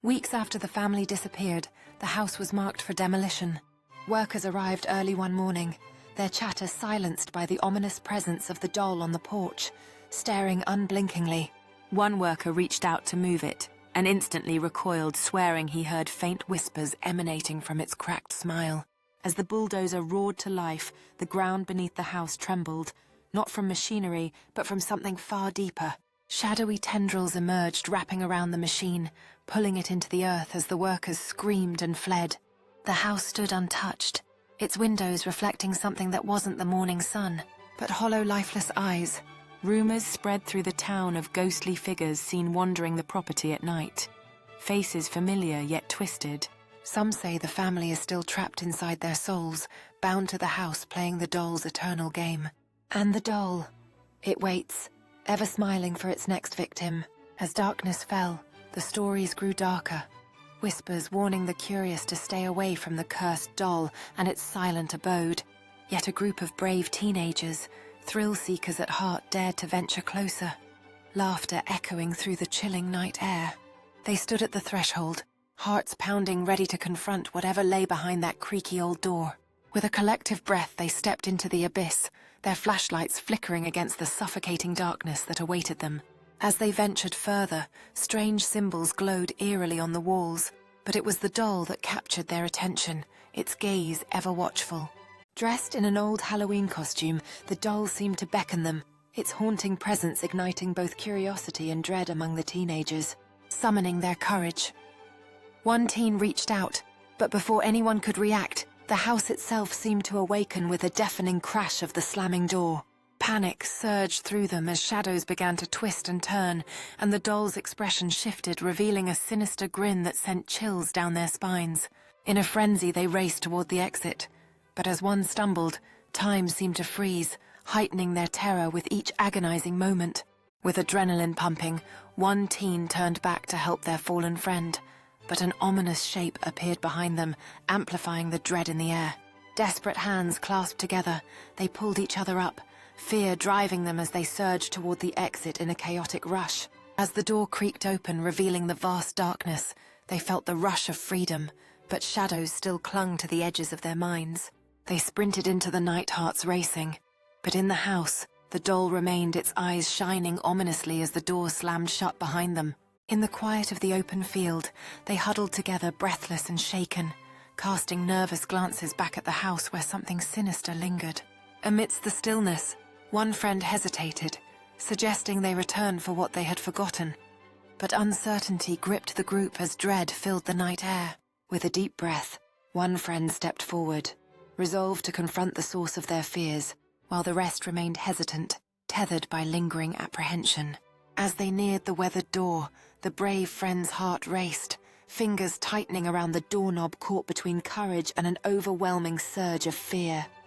Weeks after the family disappeared, the house was marked for demolition. Workers arrived early one morning, their chatter silenced by the ominous presence of the doll on the porch, staring unblinkingly. One worker reached out to move it, and instantly recoiled, swearing he heard faint whispers emanating from its cracked smile. As the bulldozer roared to life, the ground beneath the house trembled, not from machinery, but from something far deeper. Shadowy tendrils emerged, wrapping around the machine, pulling it into the earth as the workers screamed and fled. The house stood untouched, its windows reflecting something that wasn't the morning sun, but hollow, lifeless eyes. Rumors spread through the town of ghostly figures seen wandering the property at night. Faces familiar yet twisted. Some say the family is still trapped inside their souls, bound to the house playing the doll's eternal game. And the doll. It waits, ever smiling for its next victim. As darkness fell, the stories grew darker. Whispers warning the curious to stay away from the cursed doll and its silent abode. Yet a group of brave teenagers, thrill-seekers at heart, dared to venture closer. Laughter echoing through the chilling night air. They stood at the threshold, hearts pounding, ready to confront whatever lay behind that creaky old door. With a collective breath, they stepped into the abyss, their flashlights flickering against the suffocating darkness that awaited them. As they ventured further, strange symbols glowed eerily on the walls, but it was the doll that captured their attention, its gaze ever watchful. Dressed in an old Halloween costume, the doll seemed to beckon them, its haunting presence igniting both curiosity and dread among the teenagers, summoning their courage. One teen reached out, but before anyone could react, the house itself seemed to awaken with a deafening crash of the slamming door. Panic surged through them as shadows began to twist and turn, and the doll's expression shifted, revealing a sinister grin that sent chills down their spines. In a frenzy, they raced toward the exit. But as one stumbled, time seemed to freeze, heightening their terror with each agonizing moment. With adrenaline pumping, one teen turned back to help their fallen friend. But an ominous shape appeared behind them, amplifying the dread in the air. Desperate hands clasped together, they pulled each other up, fear driving them as they surged toward the exit in a chaotic rush. As the door creaked open, revealing the vast darkness, they felt the rush of freedom, but shadows still clung to the edges of their minds. They sprinted into the night, hearts racing. But in the house, the doll remained, its eyes shining ominously as the door slammed shut behind them. In the quiet of the open field, they huddled together, breathless and shaken, casting nervous glances back at the house where something sinister lingered. Amidst the stillness, one friend hesitated, suggesting they return for what they had forgotten. But uncertainty gripped the group as dread filled the night air. With a deep breath, one friend stepped forward, resolved to confront the source of their fears, while the rest remained hesitant, tethered by lingering apprehension. As they neared the weathered door, the brave friend's heart raced, fingers tightening around the doorknob caught between courage and an overwhelming surge of fear.